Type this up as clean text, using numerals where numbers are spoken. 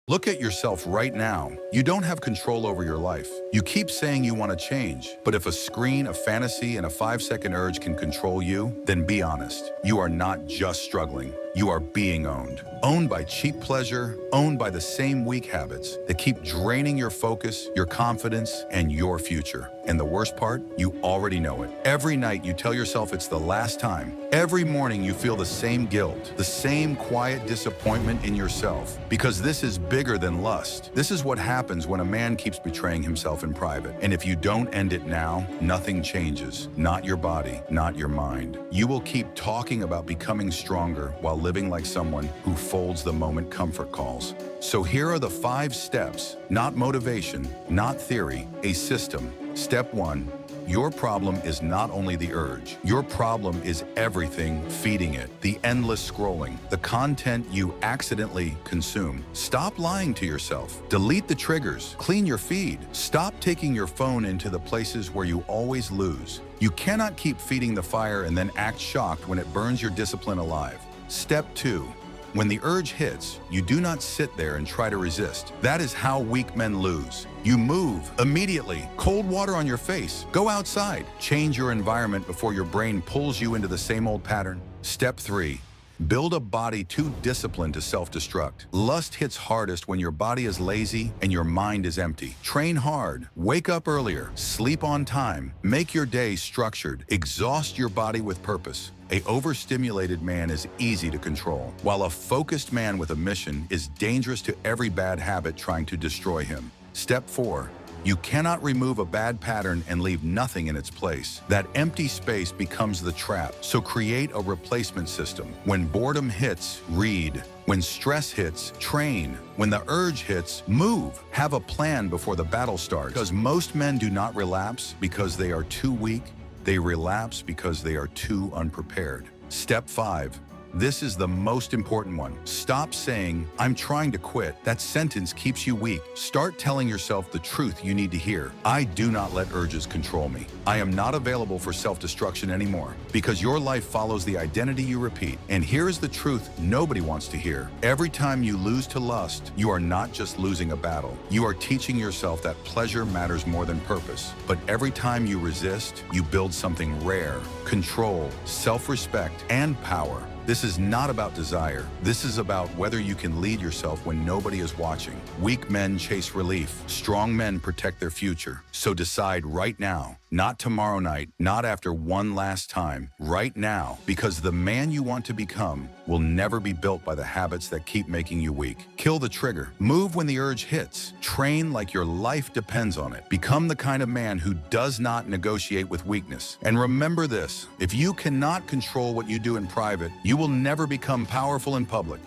Look at yourself right now. You don't have control over your life. You keep saying you want to change, but if a screen, a fantasy, and a 5-second urge can control you, then be honest. You are not just struggling. You are being owned. Owned by cheap pleasure, owned by the same weak habits that keep draining your focus, your confidence, and your future. And the worst part, you already know it. Every night you tell yourself it's the last time. Every morning you feel the same guilt, the same quiet disappointment in yourself. Because this is bigger than lust. This is what happens when a man keeps betraying himself in private. And if you don't end it now, nothing changes. Not your body, not your mind. You will keep talking about becoming stronger while living like someone who folds the moment comfort calls. So here are the 5 steps, not motivation, not theory, a system. Step 1. Your problem is not only the urge. Your problem is everything feeding it. The endless scrolling, the content you accidentally consume. Stop lying to yourself. Delete the triggers. Clean your feed. Stop taking your phone into the places where you always lose. You cannot keep feeding the fire and then act shocked when it burns your discipline alive. Step 2. When the urge hits, you do not sit there and try to resist. That is how weak men lose. You move immediately. Cold water on your face. Go outside. Change your environment before your brain pulls you into the same old pattern. Step 3. Build a body too disciplined to self-destruct. Lust hits hardest when your body is lazy and your mind is empty. Train hard, wake up earlier, sleep on time, make your day structured, exhaust your body with purpose. An overstimulated man is easy to control, while a focused man with a mission is dangerous to every bad habit trying to destroy him. Step 4. You cannot remove a bad pattern and leave nothing in its place. That empty space becomes the trap, so create a replacement system. When boredom hits, read. When stress hits, train. When the urge hits, move. Have a plan before the battle starts. Because most men do not relapse because they are too weak. They relapse because they are too unprepared. Step 5. This is the most important one. Stop saying, "I'm trying to quit." That sentence keeps you weak. Start telling yourself the truth you need to hear. I do not let urges control me. I am not available for self-destruction anymore, because your life follows the identity you repeat. And here is the truth nobody wants to hear. Every time you lose to lust, you are not just losing a battle. You are teaching yourself that pleasure matters more than purpose. But every time you resist, you build something rare: control, self-respect, and power. This is not about desire. This is about whether you can lead yourself when nobody is watching. Weak men chase relief. Strong men protect their future. So decide right now, not tomorrow night, not after one last time, right now, because the man you want to become will never be built by the habits that keep making you weak. Kill the trigger. Move when the urge hits. Train like your life depends on it. Become the kind of man who does not negotiate with weakness. And remember this: if you cannot control what you do in private, you will never become powerful in public.